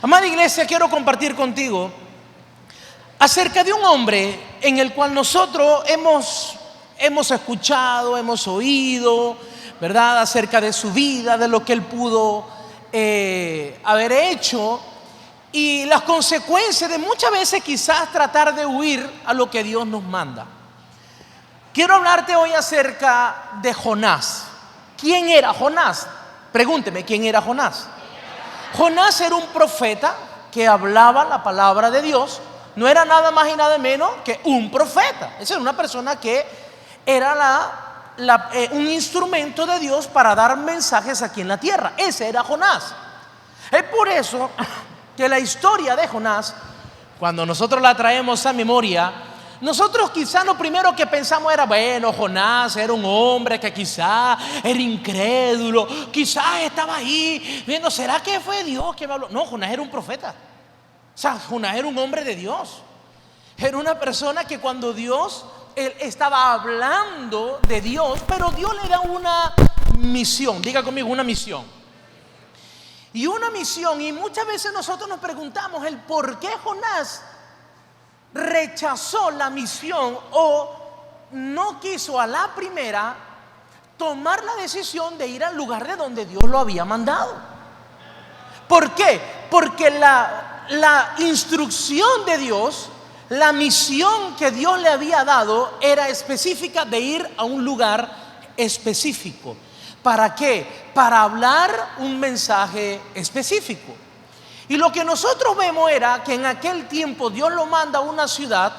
Amada iglesia, quiero compartir contigo acerca de un hombre en el cual nosotros hemos escuchado, hemos oído, ¿verdad? Acerca de su vida, de lo que él pudo haber hecho y las consecuencias de muchas veces quizás tratar de huir a lo que Dios nos manda. Quiero hablarte hoy acerca de Jonás. ¿Quién era Jonás? Pregúnteme, ¿quién era Jonás? Jonás era un profeta que hablaba la palabra de Dios. No era nada más y nada menos que un profeta. Esa era una persona que era un instrumento de Dios para dar mensajes aquí en la tierra. Ese era Jonás. Es por eso que la historia de Jonás, cuando nosotros la traemos a memoria, nosotros quizás lo primero que pensamos era, bueno, Jonás era un hombre que quizás era incrédulo, quizás estaba ahí viendo, ¿será que fue Dios que me habló? No, Jonás era un profeta. O sea, Jonás era un hombre de Dios. Era una persona que cuando él estaba hablando de Dios, pero Dios le da una misión. Diga conmigo, una misión. Y una misión, y muchas veces nosotros nos preguntamos el por qué Jonás rechazó la misión o no quiso a la primera tomar la decisión de ir al lugar de donde Dios lo había mandado. ¿Por qué? Porque la instrucción de Dios, la misión que Dios le había dado era específica, de ir a un lugar específico. ¿Para qué? Para hablar un mensaje específico. Y lo que nosotros vemos era que en aquel tiempo Dios lo manda a una ciudad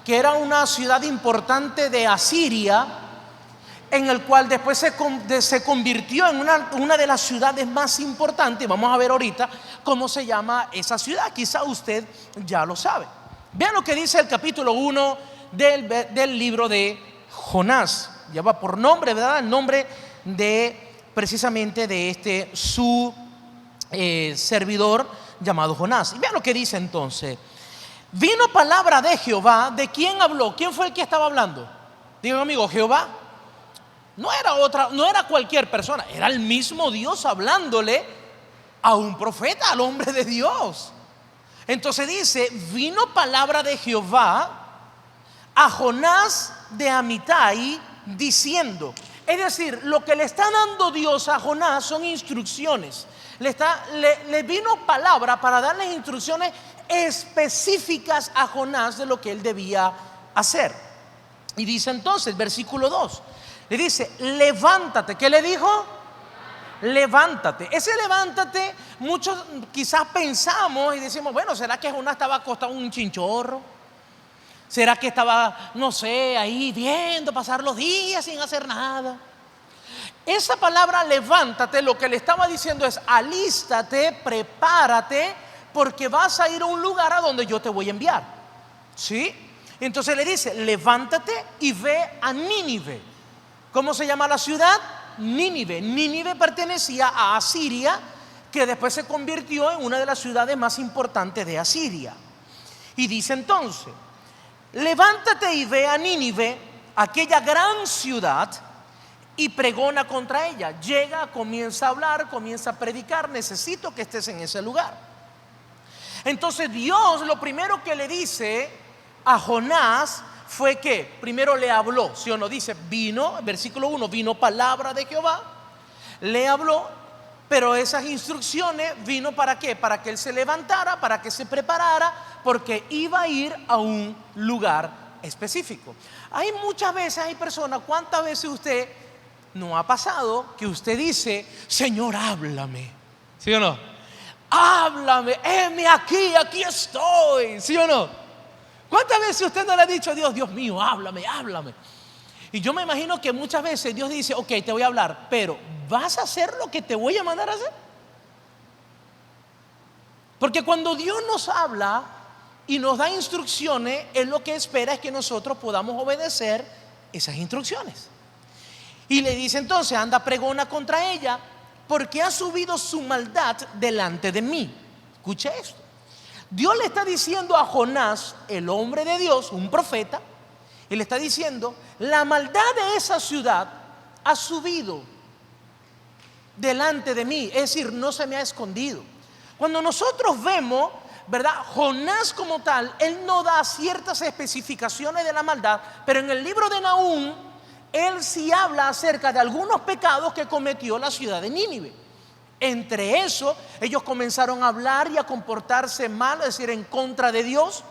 que era una ciudad importante de Asiria, en el cual después se convirtió en una de las ciudades más importantes. Vamos a ver ahorita cómo se llama esa ciudad. Quizá usted ya lo sabe. Vean lo que dice el capítulo 1 del libro de Jonás. Lleva por nombre, ¿verdad? El nombre de precisamente de su servidor llamado Jonás. Y vean lo que dice entonces. Vino palabra de Jehová. ¿De quién habló? ¿Quién fue el que estaba hablando? Digan amigo, Jehová. No era cualquier persona, era el mismo Dios hablándole a un profeta, al hombre de Dios. Entonces dice, vino palabra de Jehová a Jonás de Amitai diciendo. Es decir, lo que le está dando Dios a Jonás son instrucciones. Le vino palabra para darle instrucciones específicas a Jonás de lo que él debía hacer. Y dice entonces, versículo 2, le dice, levántate. ¿Qué le dijo? Levántate. Ese levántate, muchos quizás pensamos y decimos, bueno, ¿será que Jonás estaba acostado en un chinchorro? ¿Será que estaba, no sé, ahí viendo pasar los días sin hacer nada? Esa palabra levántate, lo que le estaba diciendo es, alístate, prepárate, porque vas a ir a un lugar a donde yo te voy a enviar. ¿Sí? Entonces le dice, levántate y ve a Nínive. ¿Cómo se llama la ciudad? Nínive. Nínive pertenecía a Asiria, que después se convirtió en una de las ciudades más importantes de Asiria. Y dice entonces, levántate y ve a Nínive, aquella gran ciudad, y pregona contra ella. Llega, comienza a hablar, comienza a predicar. Necesito que estés en ese lugar. Entonces Dios lo primero que le dice a Jonás fue que primero le habló, ¿sí o no? Dice, vino, versículo 1, vino palabra de Jehová, le habló, pero esas instrucciones vino ¿para qué? Para que él se levantara, para que se preparara, porque iba a ir a un lugar específico. Hay muchas veces, hay personas, ¿cuántas veces usted no ha pasado que usted dice, Señor, háblame? ¿Sí o no? Háblame, heme aquí estoy, ¿sí o no? ¿Cuántas veces usted no le ha dicho a Dios, Dios mío, háblame, háblame? Y yo me imagino que muchas veces Dios dice, ok, te voy a hablar, pero ¿vas a hacer lo que te voy a mandar a hacer? Porque cuando Dios nos habla y nos da instrucciones, Él lo que espera es que nosotros podamos obedecer esas instrucciones. Y le dice entonces, anda, pregona contra ella, porque ha subido su maldad delante de mí. Escuche esto. Dios le está diciendo a Jonás, el hombre de Dios, un profeta, y le está diciendo, la maldad de esa ciudad ha subido delante de mí. Es decir, no se me ha escondido. Cuando nosotros vemos, ¿verdad?, Jonás como tal, él no da ciertas especificaciones de la maldad, pero en el libro de Nahum, él sí habla acerca de algunos pecados que cometió la ciudad de Nínive. Entre eso, ellos comenzaron a hablar y a comportarse mal, es decir, en contra de Dios.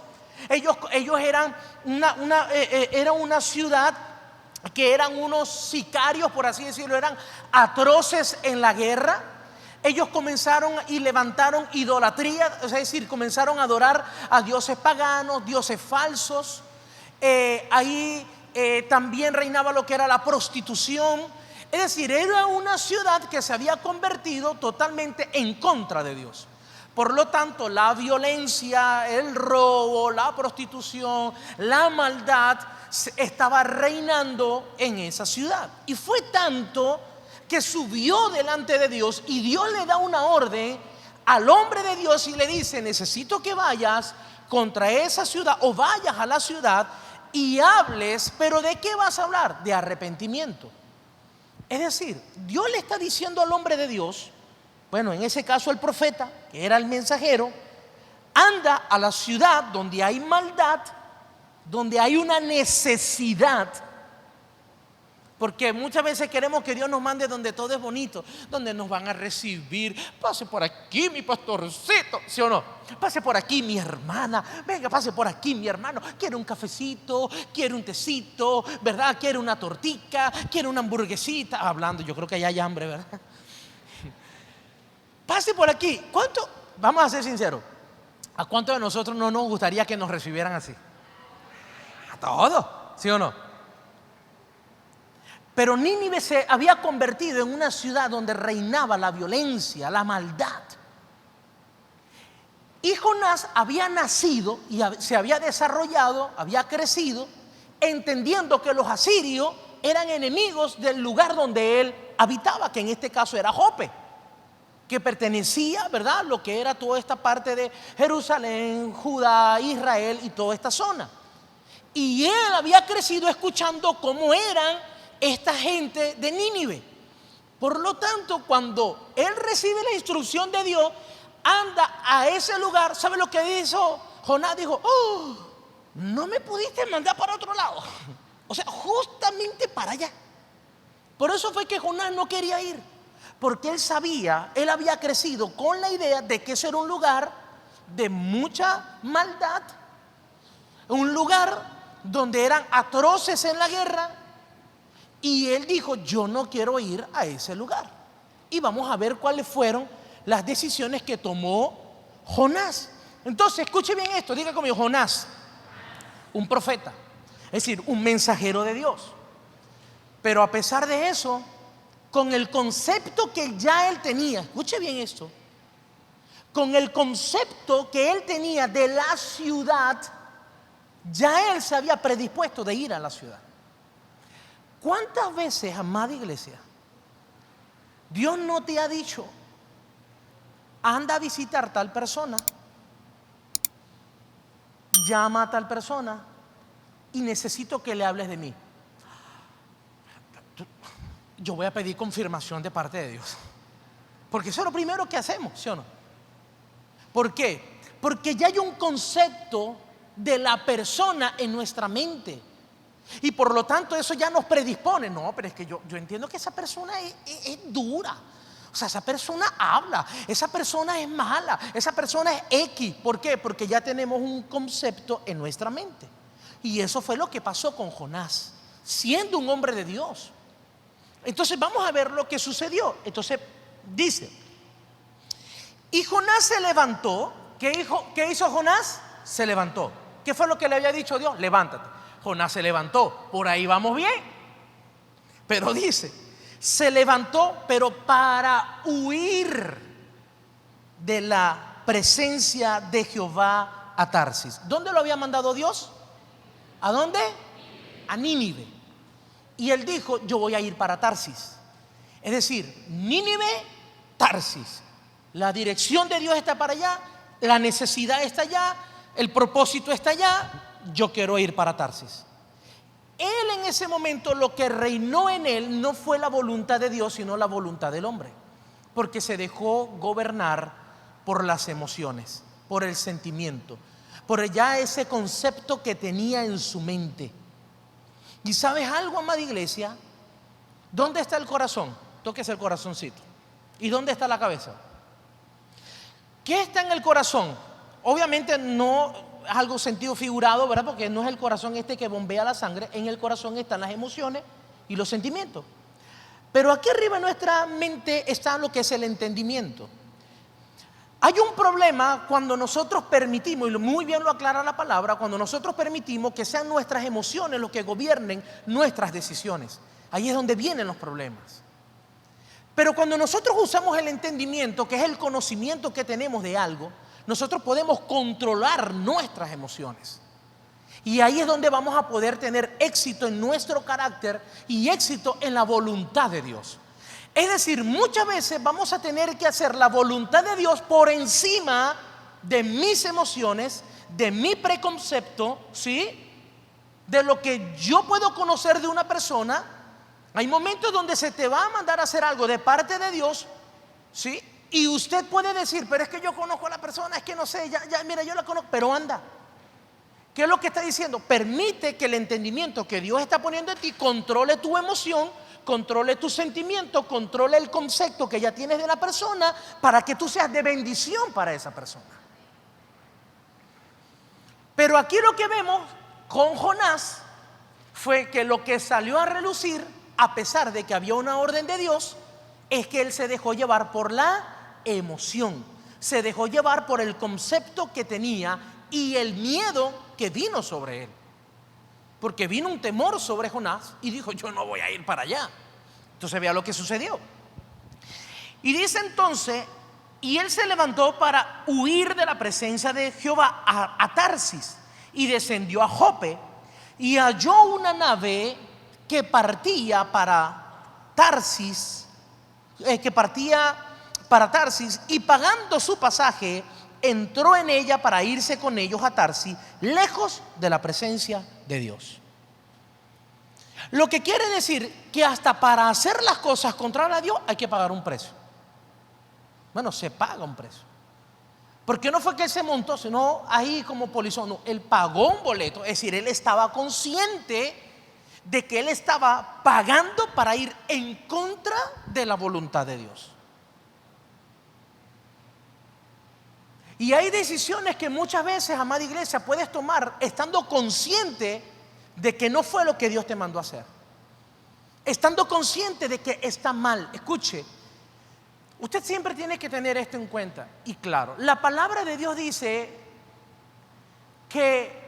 Ellos eran era una ciudad que eran unos sicarios, por así decirlo, eran atroces en la guerra. Ellos comenzaron y levantaron idolatría, es decir, comenzaron a adorar a dioses paganos, dioses falsos. También reinaba lo que era la prostitución. Es decir, era una ciudad que se había convertido totalmente en contra de Dios. Por lo tanto, la violencia, el robo, la prostitución, la maldad estaba reinando en esa ciudad. Y fue tanto que subió delante de Dios, y Dios le da una orden al hombre de Dios y le dice: necesito que vayas contra esa ciudad, o vayas a la ciudad y hables. ¿Pero de qué vas a hablar? De arrepentimiento. Es decir, Dios le está diciendo al hombre de Dios, bueno, en ese caso el profeta, que era el mensajero: anda a la ciudad donde hay maldad, donde hay una necesidad. Porque muchas veces queremos que Dios nos mande donde todo es bonito, donde nos van a recibir. Pase por aquí, mi pastorcito, ¿sí o no? Pase por aquí, mi hermana. Venga, pase por aquí, mi hermano. Quiere un cafecito, quiere un tecito, ¿verdad? Quiere una tortica, quiere una hamburguesita. Hablando, yo creo que ya hay hambre, ¿verdad? Pase por aquí. ¿Cuánto? Vamos a ser sinceros, ¿a cuántos de nosotros no nos gustaría que nos recibieran así? A todos, ¿sí o no? Pero Nínive se había convertido en una ciudad donde reinaba la violencia, la maldad. Y Jonás había nacido y se había desarrollado, había crecido, entendiendo que los asirios eran enemigos del lugar donde él habitaba, que en este caso era Jope, que pertenecía, ¿verdad?, a lo que era toda esta parte de Jerusalén, Judá, Israel y toda esta zona. Y él había crecido escuchando cómo eran esta gente de Nínive. Por lo tanto, cuando él recibe la instrucción de Dios, anda a ese lugar. ¿Sabe lo que hizo Jonás? Dijo: oh, no me pudiste mandar para otro lado. O sea, justamente para allá. Por eso fue que Jonás no quería ir, porque él sabía, él había crecido con la idea de que ese era un lugar de mucha maldad, un lugar donde eran atroces en la guerra. Y él dijo: yo no quiero ir a ese lugar. Y vamos a ver cuáles fueron las decisiones que tomó Jonás. Entonces, escuche bien esto, diga conmigo: Jonás, un profeta, es decir, un mensajero de Dios. Pero a pesar de eso, con el concepto que ya él tenía, escuche bien esto, con el concepto que él tenía de la ciudad, ya él se había predispuesto de ir a la ciudad. ¿Cuántas veces, amada iglesia, Dios no te ha dicho: anda a visitar tal persona, llama a tal persona y necesito que le hables de mí? Yo voy a pedir confirmación de parte de Dios, porque eso es lo primero que hacemos, ¿sí o no? ¿Por qué? Porque ya hay un concepto de la persona en nuestra mente, y por lo tanto eso ya nos predispone. No, pero es que yo entiendo que esa persona es dura. O sea, esa persona habla, esa persona es mala, esa persona es X. ¿Por qué? Porque ya tenemos un concepto en nuestra mente. Y eso fue lo que pasó con Jonás, siendo un hombre de Dios. Entonces vamos a ver lo que sucedió. Entonces dice: y Jonás se levantó. ¿Qué hizo Jonás? Se levantó. ¿Qué fue lo que le había dicho Dios? Levántate. Jonás se levantó. Por ahí vamos bien. Pero dice: se levantó, pero para huir de la presencia de Jehová a Tarsis. ¿Dónde lo había mandado Dios? ¿A dónde? A Nínive. Y él dijo: yo voy a ir para Tarsis. Es decir, Nínive, Tarsis. La dirección de Dios está para allá, la necesidad está allá, el propósito está allá. Yo quiero ir para Tarsis. Él en ese momento, lo que reinó en él no fue la voluntad de Dios, sino la voluntad del hombre, porque se dejó gobernar por las emociones, por el sentimiento, por ya ese concepto que tenía en su mente. ¿Y sabes algo, amada iglesia? ¿Dónde está el corazón? Tóquese el corazoncito. ¿Y dónde está la cabeza? ¿Qué está en el corazón? Obviamente no es algo sentido figurado, ¿verdad? Porque no es el corazón este que bombea la sangre. En el corazón están las emociones y los sentimientos. Pero aquí arriba en nuestra mente está lo que es el entendimiento. Hay un problema cuando nosotros permitimos, y muy bien lo aclara la palabra, cuando nosotros permitimos que sean nuestras emociones los que gobiernen nuestras decisiones. Ahí es donde vienen los problemas. Pero cuando nosotros usamos el entendimiento, que es el conocimiento que tenemos de algo, nosotros podemos controlar nuestras emociones. Y ahí es donde vamos a poder tener éxito en nuestro carácter y éxito en la voluntad de Dios. Es decir, muchas veces vamos a tener que hacer la voluntad de Dios por encima de mis emociones, de mi preconcepto, ¿sí? De lo que yo puedo conocer de una persona. Hay momentos donde se te va a mandar a hacer algo de parte de Dios, ¿sí? Y usted puede decir, pero es que yo conozco a la persona, es que no sé, mira, yo la conozco, pero anda. ¿Qué es lo que está diciendo? Permite que el entendimiento que Dios está poniendo en ti controle tu emoción, controle tu sentimiento, controle el concepto que ya tienes de la persona, para que tú seas de bendición para esa persona. Pero aquí lo que vemos con Jonás fue que lo que salió a relucir, a pesar de que había una orden de Dios, es que él se dejó llevar por la emoción, se dejó llevar por el concepto que tenía y el miedo que vino sobre él. Porque vino un temor sobre Jonás y dijo, yo no voy a ir para allá. Entonces vea lo que sucedió. Y dice entonces, y él se levantó para huir de la presencia de Jehová a Tarsis, y descendió a Jope, y halló una nave que partía para Tarsis, y pagando su pasaje, entró en ella para irse con ellos a Tarsis, lejos de la presencia de Dios. Lo que quiere decir que hasta para hacer las cosas contrarias a Dios hay que pagar un precio. Bueno, se paga un precio. Porque no fue que él se montó, sino ahí como polizón. No, él pagó un boleto. Es decir, él estaba consciente de que él estaba pagando para ir en contra de la voluntad de Dios. Y hay decisiones que muchas veces, amada iglesia, puedes tomar estando consciente de que no fue lo que Dios te mandó a hacer, estando consciente de que está mal. Escuche, usted siempre tiene que tener esto en cuenta. Y claro, la palabra de Dios dice que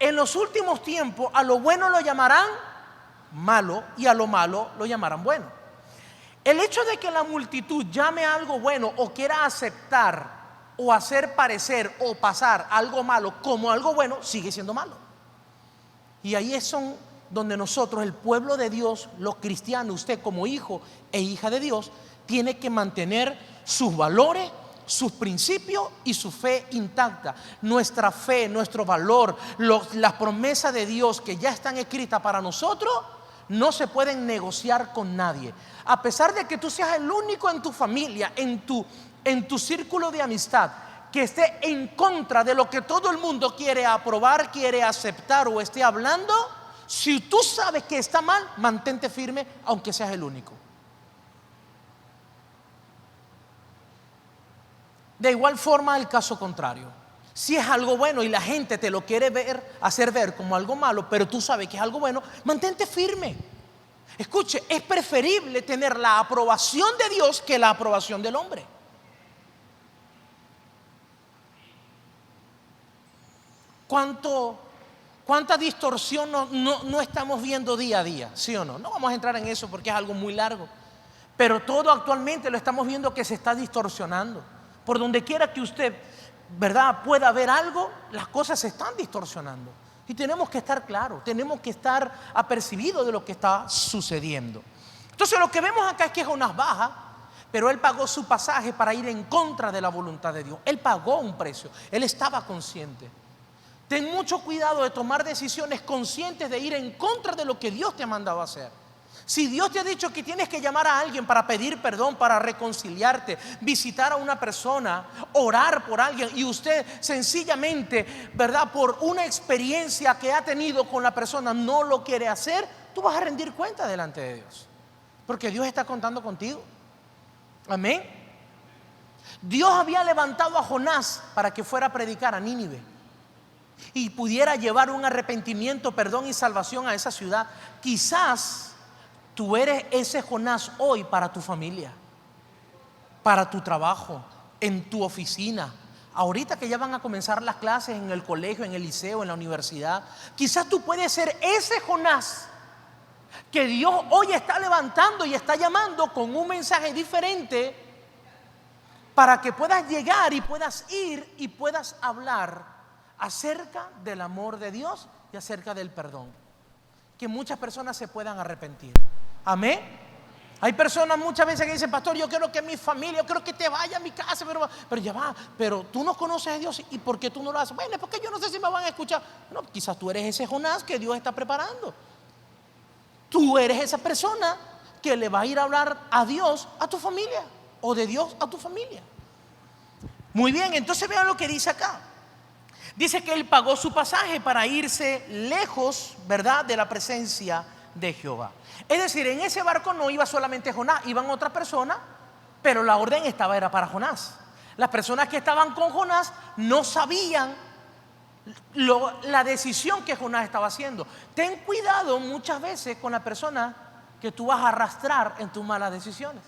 en los últimos tiempos a lo bueno lo llamarán malo y a lo malo lo llamarán bueno. El hecho de que la multitud llame a algo bueno o quiera aceptar o hacer parecer o pasar algo malo como algo bueno, sigue siendo malo. Y ahí es donde nosotros, el pueblo de Dios, los cristianos, usted como hijo e hija de Dios, tiene que mantener sus valores, sus principios y su fe intacta. Nuestra fe, nuestro valor, las promesas de Dios que ya están escritas para nosotros, no se pueden negociar con nadie. A pesar de que tú seas el único en tu familia, en tu círculo de amistad, que esté en contra de lo que todo el mundo quiere aprobar, quiere aceptar o esté hablando, si tú sabes que está mal, mantente firme aunque seas el único. De igual forma el caso contrario. Si es algo bueno y la gente te lo quiere hacer ver como algo malo, pero tú sabes que es algo bueno, mantente firme. Escuche, es preferible tener la aprobación de Dios que la aprobación del hombre. ¿Cuánta distorsión no estamos viendo día a día? ¿Sí o no? No vamos a entrar en eso porque es algo muy largo. Pero todo actualmente lo estamos viendo que se está distorsionando. Por donde quiera que usted, ¿verdad?, pueda ver algo, las cosas se están distorsionando. Y tenemos que estar claros, tenemos que estar apercibidos de lo que está sucediendo. Entonces lo que vemos acá es que Jonás baja, pero él pagó su pasaje para ir en contra de la voluntad de Dios. Él pagó un precio, él estaba consciente. Ten mucho cuidado de tomar decisiones conscientes de ir en contra de lo que Dios te ha mandado a hacer. Si Dios te ha dicho que tienes que llamar a alguien para pedir perdón, para reconciliarte, visitar a una persona, orar por alguien, y usted sencillamente, ¿verdad?, por una experiencia que ha tenido con la persona no lo quiere hacer, tú vas a rendir cuenta delante de Dios, porque Dios está contando contigo. Amén. Dios había levantado a Jonás para que fuera a predicar a Nínive y pudiera llevar un arrepentimiento, perdón y salvación a esa ciudad. Quizás tú eres ese Jonás hoy para tu familia, para tu trabajo, en tu oficina. Ahorita que ya van a comenzar las clases en el colegio, en el liceo, en la universidad, quizás tú puedes ser ese Jonás que Dios hoy está levantando y está llamando con un mensaje diferente para que puedas llegar y puedas ir y puedas hablar acerca del amor de Dios y acerca del perdón, que muchas personas se puedan arrepentir. Amén. Hay personas muchas veces que dicen: pastor, yo quiero que mi familia, yo quiero que te vaya a mi casa, pero ya va, pero tú no conoces a Dios. ¿Y por qué tú no lo haces? Bueno, es porque yo no sé si me van a escuchar. No, quizás tú eres ese Jonás que Dios está preparando. Tú eres esa persona que le va a ir a hablar a Dios a tu familia, o de Dios a tu familia. Muy bien, entonces vean lo que dice acá. Dice que él pagó su pasaje para irse lejos, ¿verdad?, de la presencia de Jehová. Es decir, en ese barco no iba solamente Jonás, iban otras personas, pero la orden era para Jonás. Las personas que estaban con Jonás no sabían la decisión que Jonás estaba haciendo. Ten cuidado muchas veces con la persona que tú vas a arrastrar en tus malas decisiones.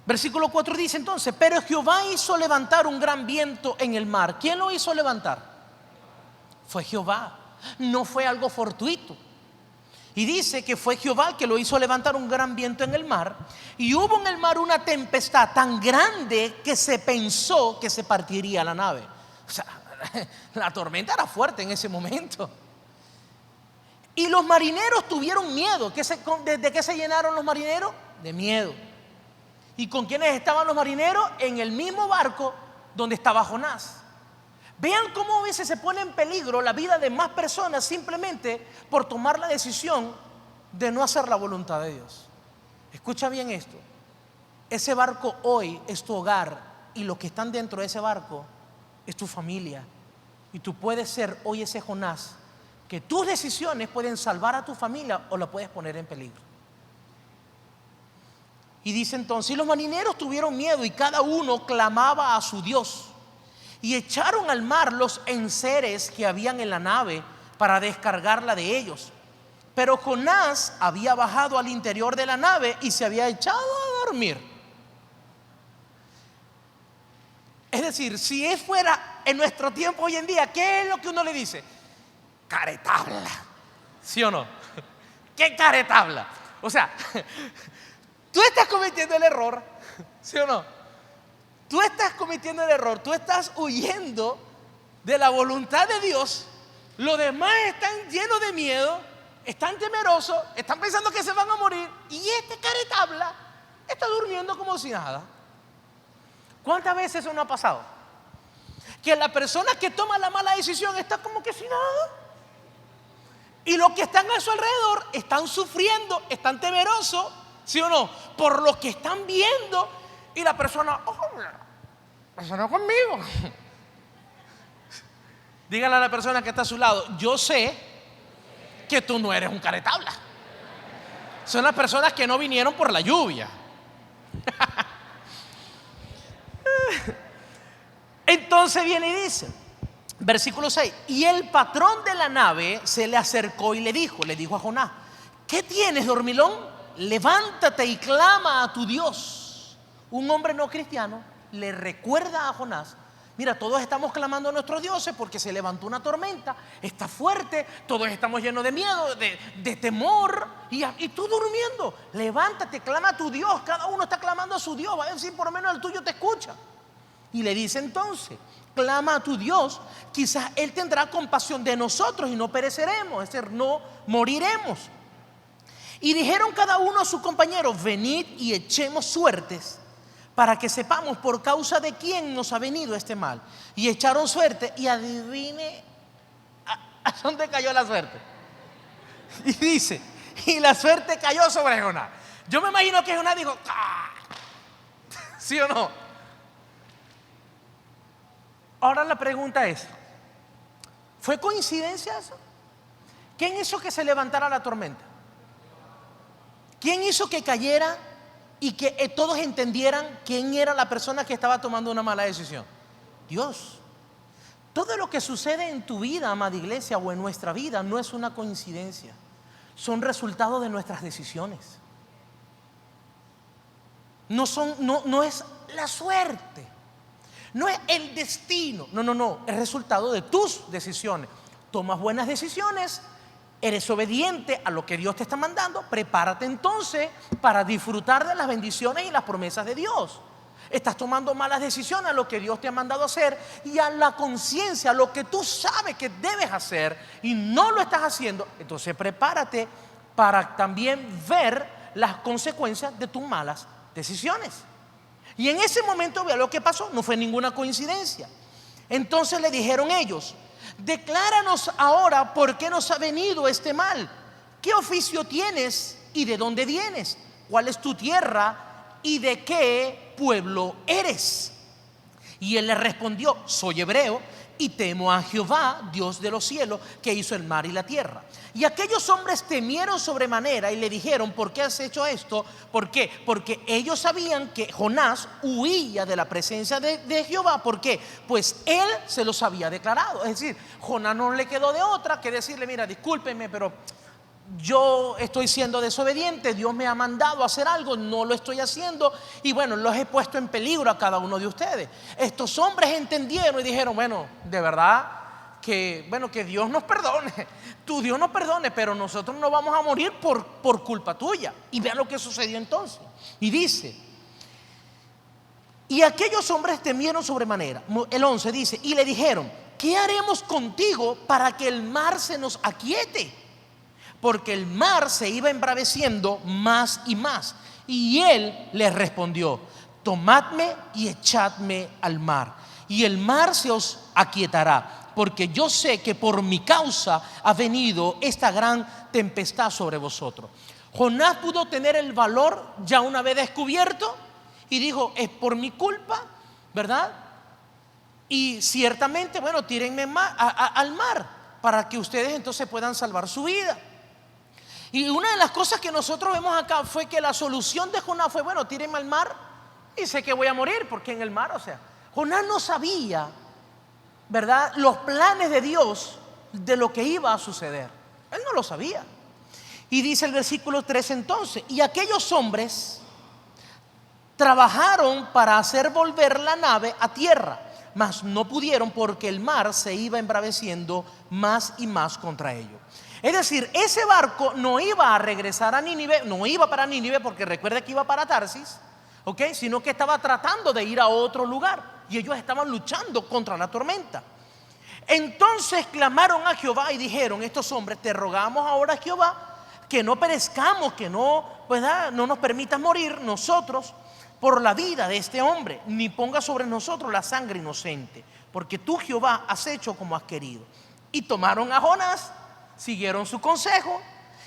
Versículo 4 dice entonces: pero Jehová hizo levantar un gran viento en el mar. ¿Quién lo hizo levantar? Fue Jehová. No fue algo fortuito. Y dice que fue Jehová el que lo hizo levantar un gran viento en el mar. Y hubo en el mar una tempestad tan grande que se pensó que se partiría la nave. O sea, la tormenta era fuerte en ese momento. Y los marineros tuvieron miedo. ¿De qué se llenaron los marineros? De miedo. ¿Y con quiénes estaban los marineros? En el mismo barco donde estaba Jonás. Vean cómo a veces se pone en peligro la vida de más personas simplemente por tomar la decisión de no hacer la voluntad de Dios. Escucha bien esto: ese barco hoy es tu hogar, y los que están dentro de ese barco es tu familia. Y tú puedes ser hoy ese Jonás, que tus decisiones pueden salvar a tu familia o la puedes poner en peligro. Y dice entonces: y los marineros tuvieron miedo, y cada uno clamaba a su Dios. Y echaron al mar los enseres que habían en la nave para descargarla de ellos. Pero Jonás había bajado al interior de la nave y se había echado a dormir. Es decir, si fuera en nuestro tiempo hoy en día, ¿qué es lo que uno le dice? Caretabla. ¿Sí o no? ¿Qué caretabla? O sea, tú estás cometiendo el error, ¿sí o no? Tú estás cometiendo el error, tú estás huyendo de la voluntad de Dios. Los demás están llenos de miedo, están temerosos, están pensando que se van a morir, y este caretabla está durmiendo como si nada. ¿Cuántas veces eso no ha pasado? Que la persona que toma la mala decisión está como que sin nada, y los que están a su alrededor están sufriendo, están temerosos, ¿sí o no?, por lo que están viendo. Y la persona: oh, eso no es conmigo. Dígale a la persona que está a su lado: yo sé que tú no eres un caretabla. Son las personas que no vinieron por la lluvia. Entonces viene y dice, versículo 6: y el patrón de la nave se le acercó y le dijo a Jonás: ¿qué tienes, dormilón? Levántate y clama a tu Dios. Un hombre no cristiano le recuerda a Jonás: mira, todos estamos clamando a nuestros dioses porque se levantó una tormenta, está fuerte, todos estamos llenos de miedo, de temor, y tú durmiendo. Levántate, clama a tu Dios. Cada uno está clamando a su Dios. Va a decir: por lo menos el tuyo te escucha. Y le dice entonces: clama a tu Dios, quizás Él tendrá compasión de nosotros y no pereceremos, es decir, no moriremos. Y dijeron cada uno a su compañero: venid y echemos suertes para que sepamos por causa de quién nos ha venido este mal. Y echaron suerte, y adivine ¿A dónde cayó la suerte? Y dice, y la suerte cayó sobre Jonás. Yo me imagino que Jonás dijo, ¡ah! ¿Sí o no? Ahora la pregunta es, ¿fue coincidencia eso? ¿Quién hizo que se levantara la tormenta? ¿Quién hizo que cayera y que todos entendieran quién era la persona que estaba tomando una mala decisión? Dios. Todo lo que sucede en tu vida, amada iglesia, o en nuestra vida, no es una coincidencia. Son resultados de nuestras decisiones. No es la suerte, no es el destino. No, es resultado de tus decisiones. Tomas buenas decisiones, eres obediente a lo que Dios te está mandando. Prepárate entonces para disfrutar de las bendiciones y las promesas de Dios. Estás tomando malas decisiones a lo que Dios te ha mandado hacer y a la conciencia, a lo que tú sabes que debes hacer y no lo estás haciendo. Entonces prepárate para también ver las consecuencias de tus malas decisiones. Y en ese momento, vea lo que pasó, no fue ninguna coincidencia. Entonces le dijeron ellos: decláranos ahora por qué nos ha venido este mal. ¿Qué oficio tienes y de dónde vienes? ¿Cuál es tu tierra y de qué pueblo eres? Y él le respondió: soy hebreo y temo a Jehová, Dios de los cielos, que hizo el mar y la tierra. Y aquellos hombres temieron sobremanera y le dijeron: ¿por qué has hecho esto? ¿Por qué? Porque ellos sabían que Jonás huía de la presencia de Jehová. ¿Por qué? Pues él se los había declarado. Es decir, Jonás no le quedó de otra que decirle: mira, discúlpenme, pero yo estoy siendo desobediente, Dios me ha mandado a hacer algo, no lo estoy haciendo y bueno, los he puesto en peligro a cada uno de ustedes. Estos hombres entendieron y dijeron: bueno, de verdad que Dios nos perdone, tu Dios nos perdone, pero nosotros no vamos a morir por culpa tuya. Y vean lo que sucedió entonces. Y dice: y aquellos hombres temieron sobremanera. El 11 dice: y le dijeron: ¿qué haremos contigo para que el mar se nos aquiete? Porque el mar se iba embraveciendo más y más. Y él les respondió: tomadme y echadme al mar, y el mar se os aquietará, porque yo sé que por mi causa ha venido esta gran tempestad sobre vosotros. Jonás pudo tener el valor ya una vez descubierto y dijo: es por mi culpa, ¿verdad? Y ciertamente, bueno, tírenme al mar para que ustedes entonces puedan salvar su vida. Y una de las cosas que nosotros vemos acá fue que la solución de Jonás fue: bueno, tírenme al mar y sé que voy a morir, porque en el mar, o sea, Jonás no sabía, ¿verdad?, los planes de Dios de lo que iba a suceder. Él no lo sabía. Y dice el versículo 3 entonces: y aquellos hombres trabajaron para hacer volver la nave a tierra, mas no pudieron, porque el mar se iba embraveciendo más y más contra ellos. Es decir, ese barco no iba a regresar a Nínive, no iba para Nínive, porque recuerda que iba para Tarsis, ¿ok? Sino que estaba tratando de ir a otro lugar y ellos estaban luchando contra la tormenta. Entonces clamaron a Jehová y dijeron estos hombres: te rogamos ahora, Jehová, que no perezcamos, que no nos permitas morir nosotros por la vida de este hombre, ni ponga sobre nosotros la sangre inocente, porque tú, Jehová, has hecho como has querido. Y tomaron a Jonás, siguieron su consejo,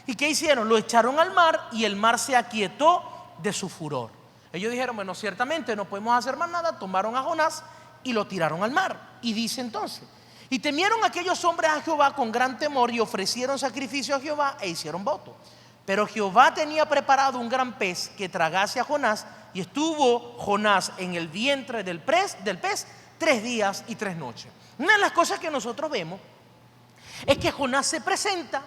¿y qué hicieron? Lo echaron al mar y el mar se aquietó de su furor. Ellos dijeron: bueno, ciertamente no podemos hacer más nada. Tomaron a Jonás y lo tiraron al mar. Y dice entonces: y temieron aquellos hombres a Jehová con gran temor, y ofrecieron sacrificio a Jehová e hicieron voto. Pero Jehová tenía preparado un gran pez que tragase a Jonás, y estuvo Jonás en el vientre del pez 3 días y 3 noches. Una de las cosas que nosotros vemos es que Jonás se presenta,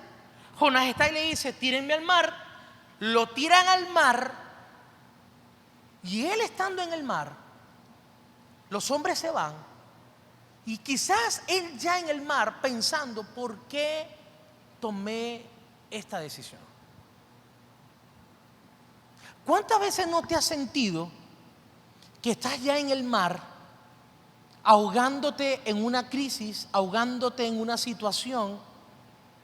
Jonás está y le dice: tírenme al mar. Lo tiran al mar, y él estando en el mar, los hombres se van, y quizás él ya en el mar pensando: ¿por qué tomé esta decisión? ¿Cuántas veces no te has sentido que estás ya en el mar, ahogándote en una crisis, ahogándote en una situación,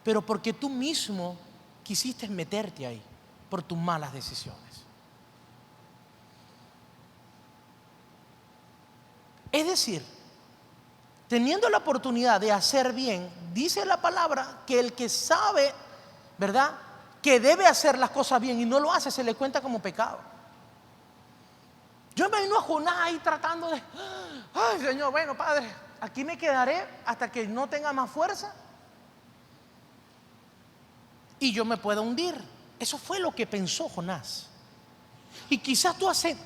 pero porque tú mismo quisiste meterte ahí por tus malas decisiones? Es decir, teniendo la oportunidad de hacer bien, dice la palabra que el que sabe, ¿verdad?, que debe hacer las cosas bien y no lo hace, se le cuenta como pecado. Yo me imagino a Jonás ahí tratando de, ay Señor, bueno Padre, aquí me quedaré hasta que no tenga más fuerza y yo me pueda hundir. Eso fue lo que pensó Jonás. Y quizás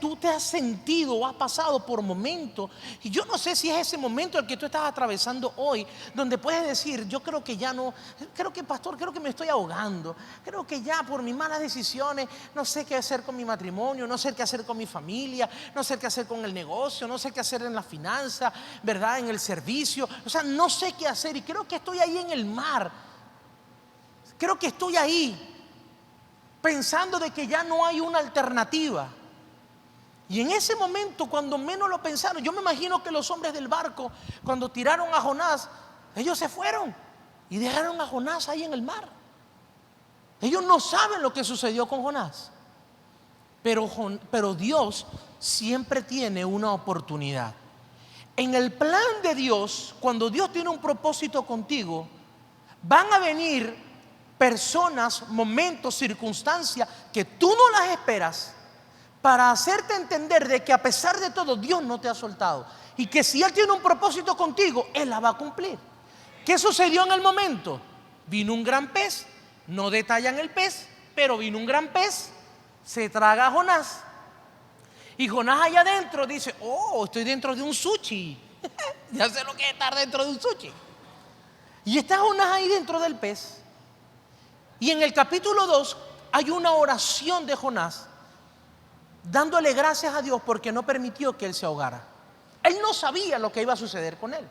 tú te has sentido o has pasado por momentos, y yo no sé si es ese momento el que tú estás atravesando hoy, donde puedes decir, yo creo que ya no, creo que pastor, creo que me estoy ahogando, creo que ya por mis malas decisiones no sé qué hacer con mi matrimonio, no sé qué hacer con mi familia, no sé qué hacer con el negocio, no sé qué hacer en la finanza, ¿verdad?, en el servicio, o sea, no sé qué hacer y creo que estoy ahí en el mar, creo que estoy ahí pensando de que ya no hay una alternativa. Y en ese momento, cuando menos lo pensaron, yo me imagino que los hombres del barco, cuando tiraron a Jonás, ellos se fueron y dejaron a Jonás ahí en el mar. Ellos no saben lo que sucedió con Jonás, pero Dios siempre tiene una oportunidad. En el plan de Dios, cuando Dios tiene un propósito contigo, van a venir personas, momentos, circunstancias que tú no las esperas para hacerte entender de que a pesar de todo Dios no te ha soltado y que si Él tiene un propósito contigo, Él la va a cumplir. ¿Qué sucedió en el momento? Vino un gran pez, no detallan el pez, pero vino un gran pez, se traga a Jonás y Jonás allá adentro dice, oh, estoy dentro de un sushi. Ya sé lo que es estar dentro de un sushi. Y está Jonás ahí dentro del pez. Y en el capítulo 2 hay una oración de Jonás dándole gracias a Dios porque no permitió que él se ahogara. Él no sabía lo que iba a suceder con él.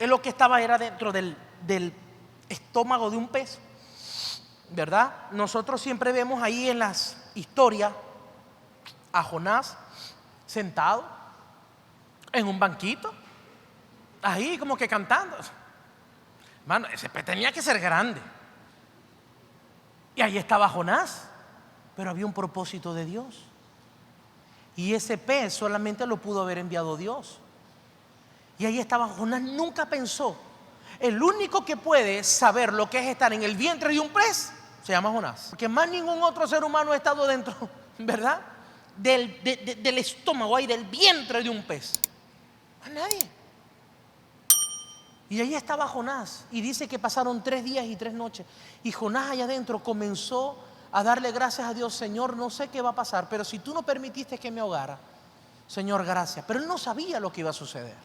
Él lo que estaba era dentro del estómago de un pez, ¿verdad? Nosotros siempre vemos ahí en las historias a Jonás sentado en un banquito, ahí como que cantando. Mano, ese pez tenía que ser grande. Y ahí estaba Jonás, pero había un propósito de Dios. Y ese pez solamente lo pudo haber enviado Dios. Y ahí estaba Jonás, nunca pensó. El único que puede saber lo que es estar en el vientre de un pez se llama Jonás. Porque más ningún otro ser humano ha estado dentro, ¿verdad?, del estómago y del vientre de un pez. A nadie. Y ahí estaba Jonás, y dice que pasaron 3 días y 3 noches, y Jonás allá adentro comenzó a darle gracias a Dios. Señor, no sé qué va a pasar, pero si tú no permitiste que me ahogara, Señor, gracias. Pero él no sabía lo que iba a suceder.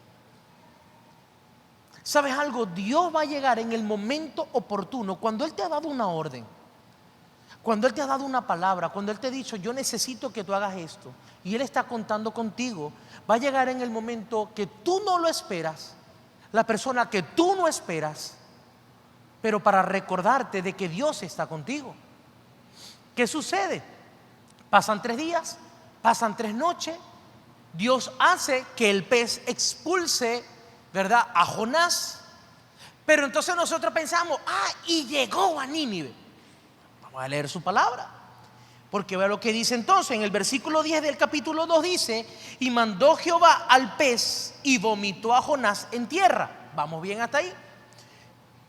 ¿Sabes algo? Dios va a llegar en el momento oportuno, cuando Él te ha dado una orden, cuando Él te ha dado una palabra, cuando Él te ha dicho, yo necesito que tú hagas esto, y Él está contando contigo. Va a llegar en el momento que tú no lo esperas, la persona que tú no esperas, pero para recordarte de que Dios está contigo. ¿Qué sucede? Pasan 3 días, pasan 3 noches, Dios hace que el pez expulse, ¿verdad?, a Jonás. Pero entonces nosotros pensamos, y llegó a Nínive. Vamos a leer su palabra, porque vea lo que dice entonces en el versículo 10 del capítulo 2. Dice, y mandó Jehová al pez y vomitó a Jonás en tierra. Vamos bien hasta ahí.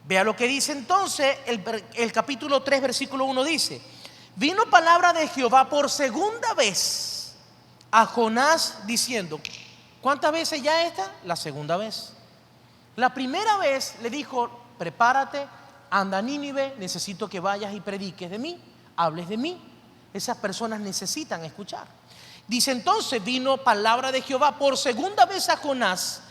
Vea lo que dice entonces el capítulo 3 versículo 1. Dice, vino palabra de Jehová por segunda vez a Jonás diciendo, ¿cuántas veces ya esta? La segunda vez. La primera vez le dijo, prepárate, anda a Nínive, necesito que vayas y prediques de mí, hables de mí. Esas personas necesitan escuchar. Dice entonces, vino palabra de Jehová por segunda vez a Jonás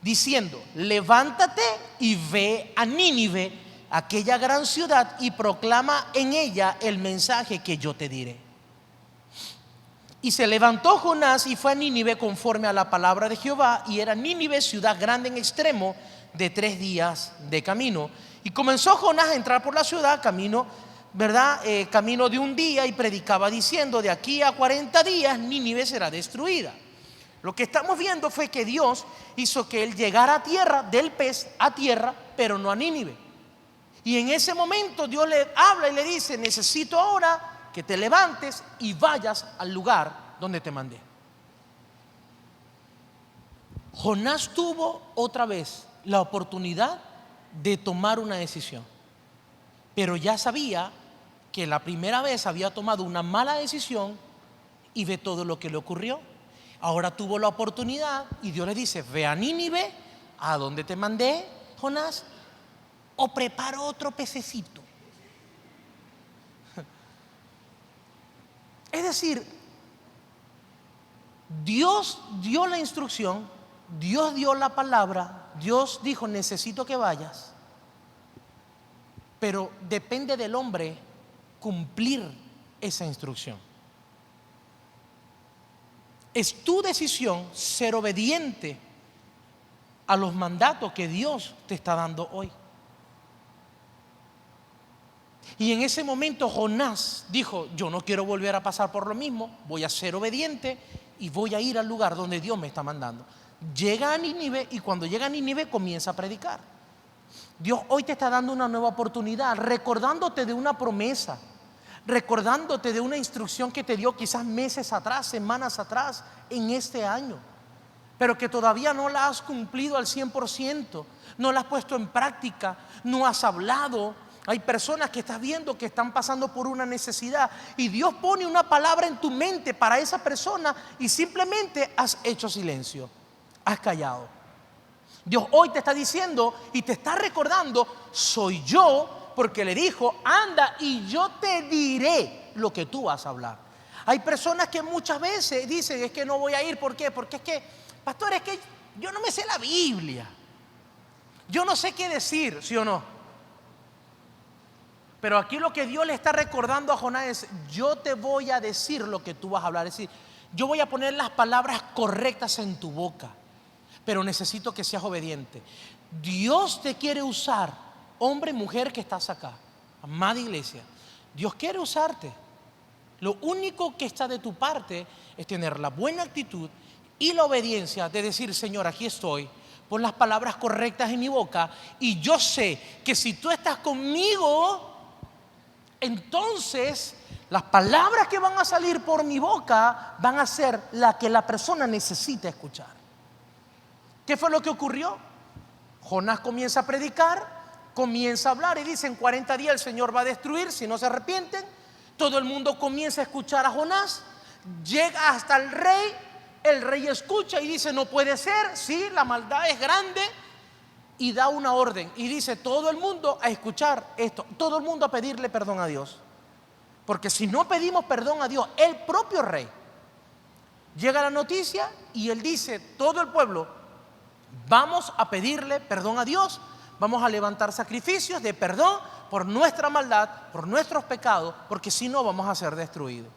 diciendo, levántate y ve a Nínive, aquella gran ciudad, y proclama en ella el mensaje que yo te diré. Y se levantó Jonás y fue a Nínive conforme a la palabra de Jehová, y era Nínive ciudad grande en extremo, de 3 días de camino. Y comenzó Jonás a entrar por la ciudad, camino, ¿verdad?, camino de un día, y predicaba diciendo, de aquí a 40 días Nínive será destruida. Lo que estamos viendo fue que Dios hizo que él llegara a tierra, del pez a tierra, pero no a Nínive. Y en ese momento Dios le habla y le dice, necesito ahora que te levantes y vayas al lugar donde te mandé. Jonás tuvo otra vez la oportunidad de tomar una decisión, pero ya sabía que la primera vez había tomado una mala decisión y ve todo lo que le ocurrió. Ahora tuvo la oportunidad y Dios le dice: ve a Nínive, a donde te mandé, Jonás, o prepara otro pececito. Es decir, Dios dio la instrucción, Dios dio la palabra, Dios dijo: necesito que vayas, pero depende del hombre cumplir esa instrucción. Es tu decisión ser obediente a los mandatos que Dios te está dando hoy. Y en ese momento Jonás dijo: yo no quiero volver a pasar por lo mismo, voy a ser obediente y voy a ir al lugar donde Dios me está mandando. Llega a Nínive y cuando llega a Nínive comienza a predicar. Dios hoy te está dando una nueva oportunidad, recordándote de una promesa, recordándote de una instrucción que te dio quizás meses atrás, semanas atrás, en este año, pero que todavía no la has cumplido al 100%, no la has puesto en práctica, no has hablado. Hay personas que estás viendo que están pasando por una necesidad y Dios pone una palabra en tu mente para esa persona y simplemente has hecho silencio, has callado. Dios hoy te está diciendo y te está recordando: soy yo, porque le dijo: anda y yo te diré lo que tú vas a hablar. Hay personas que muchas veces dicen: es que no voy a ir. ¿Por qué? Porque es que, pastor, es que yo no me sé la Biblia, yo no sé qué decir, ¿sí o no? Pero aquí lo que Dios le está recordando a Jonás es: yo te voy a decir lo que tú vas a hablar. Es decir, yo voy a poner las palabras correctas en tu boca, pero necesito que seas obediente. Dios te quiere usar, hombre, mujer que estás acá, amada iglesia. Dios quiere usarte. Lo único que está de tu parte es tener la buena actitud y la obediencia de decir: Señor, aquí estoy, pon las palabras correctas en mi boca, y yo sé que si tú estás conmigo, entonces las palabras que van a salir por mi boca van a ser las que la persona necesita escuchar. ¿Qué fue lo que ocurrió? Jonás comienza a predicar, comienza a hablar y dice: en 40 días el Señor va a destruir si no se arrepienten. Todo el mundo comienza a escuchar a Jonás, llega hasta el rey escucha y dice: no puede ser, sí, la maldad es grande, y da una orden y dice: todo el mundo a escuchar esto, todo el mundo a pedirle perdón a Dios, porque si no pedimos perdón a Dios, el propio rey, llega la noticia y él dice: todo el pueblo, vamos a pedirle perdón a Dios, vamos a levantar sacrificios de perdón por nuestra maldad, por nuestros pecados, porque si no vamos a ser destruidos.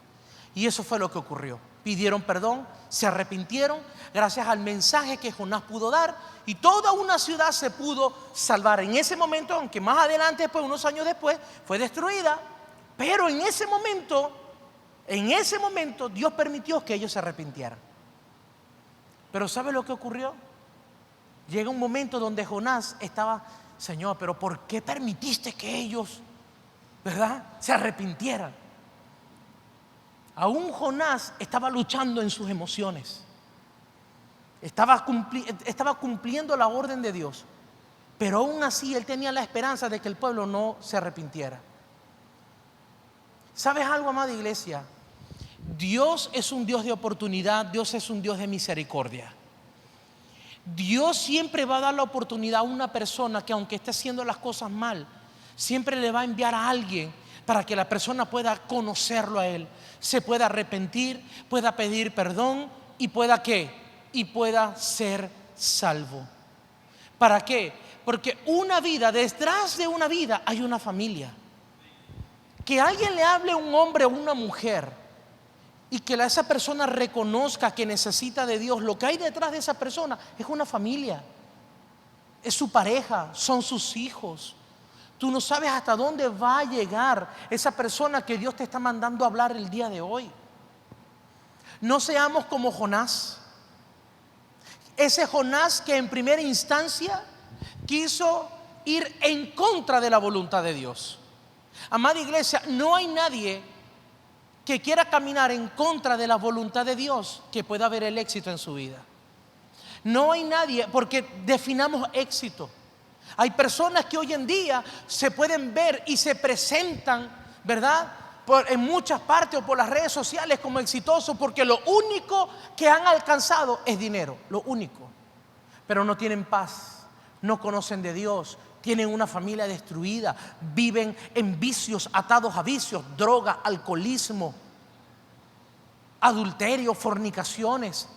Y eso fue lo que ocurrió. Pidieron perdón, se arrepintieron gracias al mensaje que Jonás pudo dar, y toda una ciudad se pudo salvar en ese momento, aunque más adelante, después, unos años después, fue destruida. Pero en ese momento Dios permitió que ellos se arrepintieran. Pero ¿sabe lo que ocurrió? Llega un momento donde Jonás estaba: Señor, pero ¿por qué permitiste que ellos, verdad, se arrepintieran? Aún Jonás estaba luchando en sus emociones, estaba cumpliendo la orden de Dios, pero aún así él tenía la esperanza de que el pueblo no se arrepintiera. ¿Sabes algo, amada iglesia? Dios es un Dios de oportunidad, Dios es un Dios de misericordia. Dios siempre va a dar la oportunidad a una persona que, aunque esté haciendo las cosas mal, siempre le va a enviar a alguien para que la persona pueda conocerlo a Él, se pueda arrepentir, pueda pedir perdón y pueda ¿qué? Y pueda ser salvo. ¿Para qué? Porque una vida, detrás de una vida hay una familia. Que alguien le hable a un hombre o una mujer y que esa persona reconozca que necesita de Dios, lo que hay detrás de esa persona es una familia, es su pareja, son sus hijos. Tú no sabes hasta dónde va a llegar esa persona que Dios te está mandando a hablar el día de hoy. No seamos como Jonás. Ese Jonás que en primera instancia quiso ir en contra de la voluntad de Dios. Amada iglesia, no hay nadie que quiera caminar en contra de la voluntad de Dios que pueda ver el éxito en su vida. No hay nadie, porque definamos éxito. Hay personas que hoy en día se pueden ver y se presentan, ¿verdad?, en muchas partes o por las redes sociales como exitosos, porque lo único que han alcanzado es dinero, lo único. Pero no tienen paz, no conocen de Dios, tienen una familia destruida, viven en vicios, atados a vicios, droga, alcoholismo, adulterio, fornicaciones.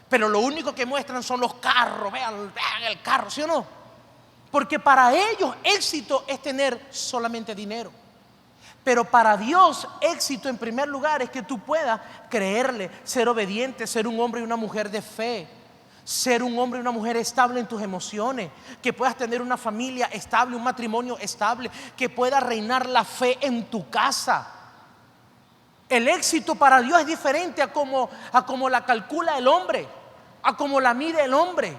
Pero lo único que muestran son los carros, vean el carro, ¿sí o no? Porque para ellos éxito es tener solamente dinero. Pero para Dios éxito en primer lugar es que tú puedas creerle, ser obediente, ser un hombre y una mujer de fe, ser un hombre y una mujer estable en tus emociones, que puedas tener una familia estable, un matrimonio estable, que pueda reinar la fe en tu casa. El éxito para Dios es diferente a como la calcula el hombre, a como la mide el hombre.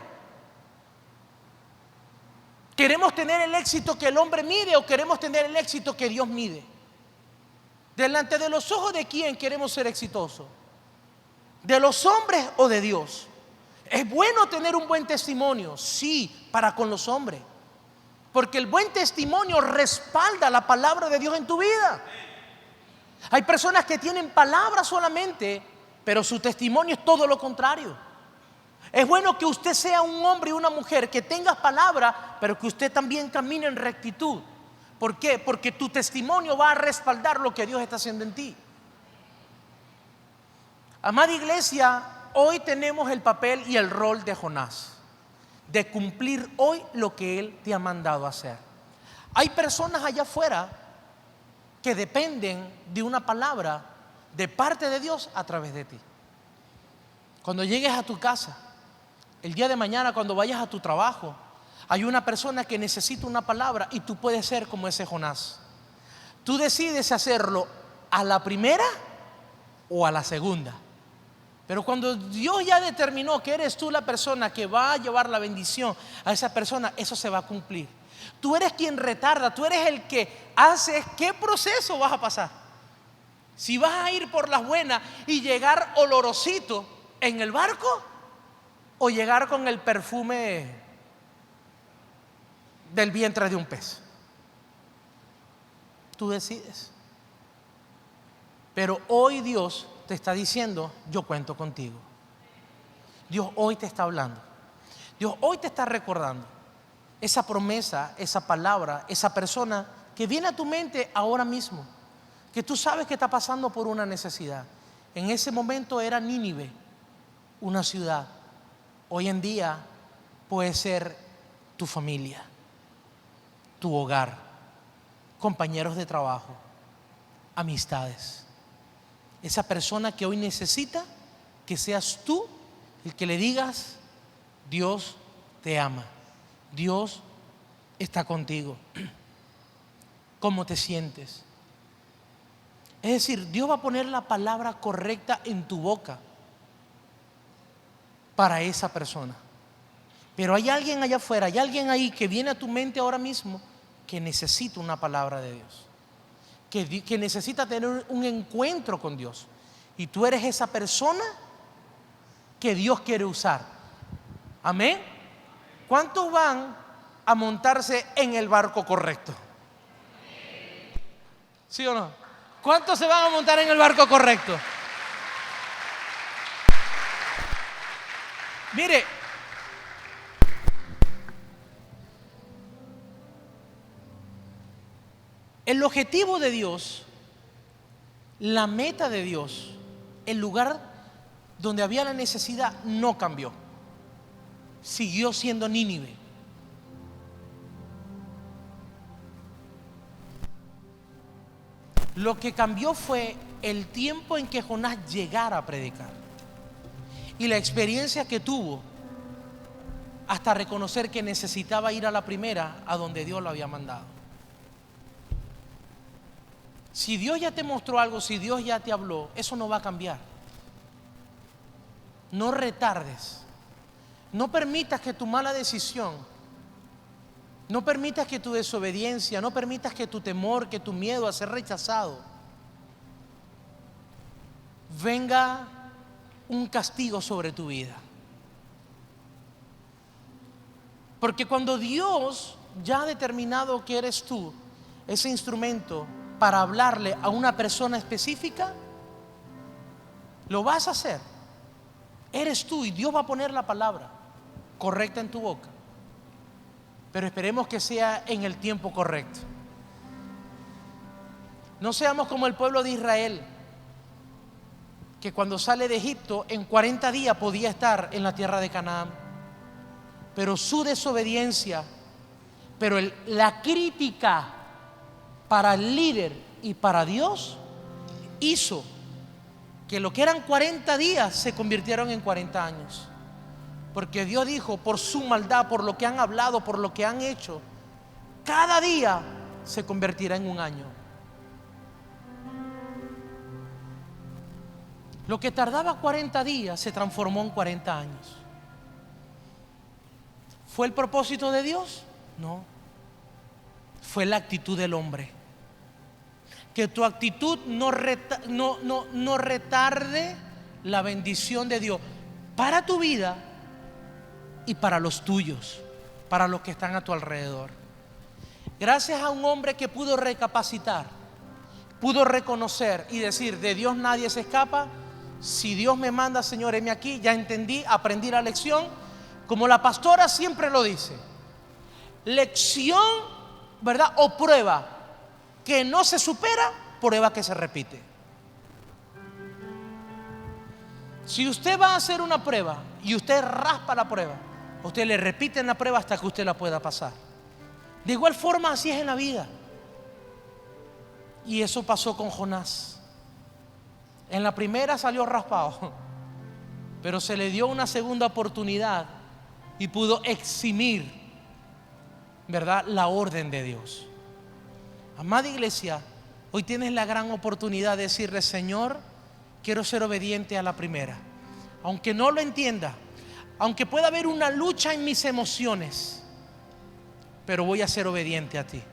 ¿Queremos tener el éxito que el hombre mide o queremos tener el éxito que Dios mide? ¿Delante de los ojos de quién queremos ser exitosos? ¿De los hombres o de Dios? Es bueno tener un buen testimonio, sí, para con los hombres, porque el buen testimonio respalda la palabra de Dios en tu vida. Hay personas que tienen palabras solamente, pero su testimonio es todo lo contrario. Es bueno que usted sea un hombre y una mujer que tenga palabra, pero que usted también camine en rectitud. ¿Por qué? Porque tu testimonio va a respaldar lo que Dios está haciendo en ti. Amada iglesia, hoy tenemos el papel y el rol de Jonás, de cumplir hoy lo que Él te ha mandado a hacer. Hay personas allá afuera que dependen de una palabra de parte de Dios a través de ti. Cuando llegues a tu casa, el día de mañana cuando vayas a tu trabajo, hay una persona que necesita una palabra y tú puedes ser como ese Jonás. Tú decides hacerlo a la primera o a la segunda. Pero cuando Dios ya determinó que eres tú la persona que va a llevar la bendición a esa persona, eso se va a cumplir. Tú eres quien retarda, tú eres el que hace qué proceso vas a pasar. Si vas a ir por las buenas y llegar olorosito en el barco o llegar con el perfume del vientre de un pez. Tú decides. Pero hoy Dios te está diciendo: yo cuento contigo. Dios hoy te está hablando. Dios hoy te está recordando esa promesa, esa palabra, esa persona que viene a tu mente ahora mismo, que tú sabes que está pasando por una necesidad. En ese momento era Nínive, una ciudad. Hoy en día puede ser tu familia, tu hogar, compañeros de trabajo, amistades. Esa persona que hoy necesita que seas tú el que le digas: Dios te ama, Dios está contigo. ¿Cómo te sientes? Es decir, Dios va a poner la palabra correcta en tu boca para esa persona. Pero hay alguien allá afuera, hay alguien ahí que viene a tu mente ahora mismo que necesita una palabra de Dios, que necesita tener un encuentro con Dios. Y tú eres esa persona que Dios quiere usar. Amén. ¿Cuántos van a montarse en el barco correcto? ¿Sí o no? ¿Cuántos se van a montar en el barco correcto? Mire, el objetivo de Dios, la meta de Dios, el lugar donde había la necesidad no cambió. Siguió siendo Nínive. Lo que cambió fue el tiempo en que Jonás llegara a predicar y la experiencia que tuvo hasta reconocer que necesitaba ir a la primera, a donde Dios lo había mandado. Si Dios ya te mostró algo, si Dios ya te habló, eso no va a cambiar. No retardes. No permitas que tu mala decisión, no permitas que tu desobediencia, no permitas que tu temor, que tu miedo a ser rechazado venga un castigo sobre tu vida. Porque cuando Dios ya ha determinado que eres tú ese instrumento para hablarle a una persona específica, lo vas a hacer. Eres tú y Dios va a poner la palabra correcta en tu boca. Pero esperemos que sea en el tiempo correcto. No seamos como el pueblo de Israel, que cuando sale de Egipto en 40 días podía estar en la tierra de Canaán. Pero su desobediencia, pero la crítica para el líder y para Dios hizo que lo que eran 40 días se convirtieron en 40 años. Porque Dios dijo, por su maldad, por lo que han hablado, por lo que han hecho, cada día se convertirá en un año. Lo que tardaba 40 días se transformó en 40 años. ¿Fue el propósito de Dios? No. Fue la actitud del hombre. Que tu actitud no retarde la bendición de Dios para tu vida y para los tuyos, para los que están a tu alrededor. Gracias a un hombre que pudo recapacitar, pudo reconocer y decir, de Dios nadie se escapa. Si Dios me manda, Señor, heme aquí, ya entendí, aprendí la lección. Como la pastora siempre lo dice, lección, ¿verdad? O prueba que no se supera, prueba que se repite. Si usted va a hacer una prueba y usted raspa la prueba, usted le repite en la prueba hasta que usted la pueda pasar. De igual forma, así es en la vida. Y eso pasó con Jonás. En la primera salió raspado, pero se le dio una segunda oportunidad y pudo eximir, ¿verdad?, la orden de Dios. Amada iglesia, hoy tienes la gran oportunidad de decirle, Señor, quiero ser obediente a la primera. Aunque no lo entienda, aunque pueda haber una lucha en mis emociones, pero voy a ser obediente a ti.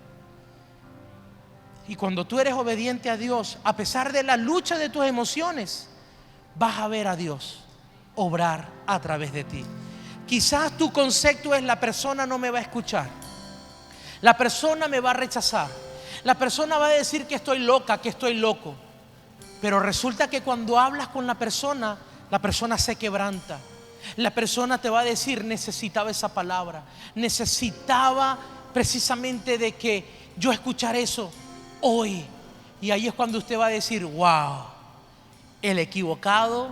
Y cuando tú eres obediente a Dios, a pesar de la lucha de tus emociones, vas a ver a Dios obrar a través de ti. Quizás tu concepto es, la persona no me va a escuchar, la persona me va a rechazar, la persona va a decir que estoy loca, que estoy loco. Pero resulta que cuando hablas con la persona se quebranta. La persona te va a decir, necesitaba esa palabra, necesitaba precisamente de que yo escuchar eso hoy. Y ahí es cuando usted va a decir, wow, el equivocado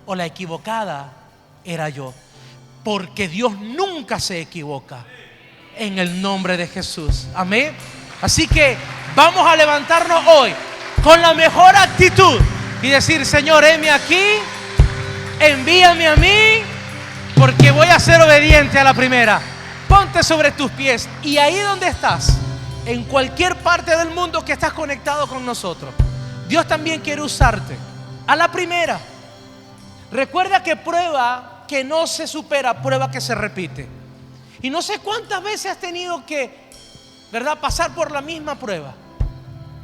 o la equivocada era yo. Porque Dios nunca se equivoca. En el nombre de Jesús. Amén. Así que vamos a levantarnos hoy con la mejor actitud y decir, Señor, heme aquí, envíame a mí, porque voy a ser obediente a la primera. Ponte sobre tus pies y ahí donde estás, en cualquier parte del mundo que estás conectado con nosotros, Dios también quiere usarte a la primera. Recuerda que prueba que no se supera, prueba que se repite. Y no sé cuántas veces has tenido que, ¿verdad?, pasar por la misma prueba.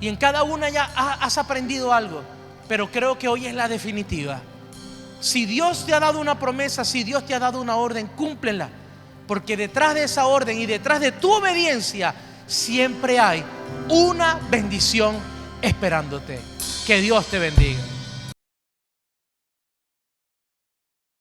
Y en cada una ya has aprendido algo. Pero creo que hoy es la definitiva. Si Dios te ha dado una promesa, si Dios te ha dado una orden, cúmplela. Porque detrás de esa orden y detrás de tu obediencia siempre hay una bendición esperándote. Que Dios te bendiga.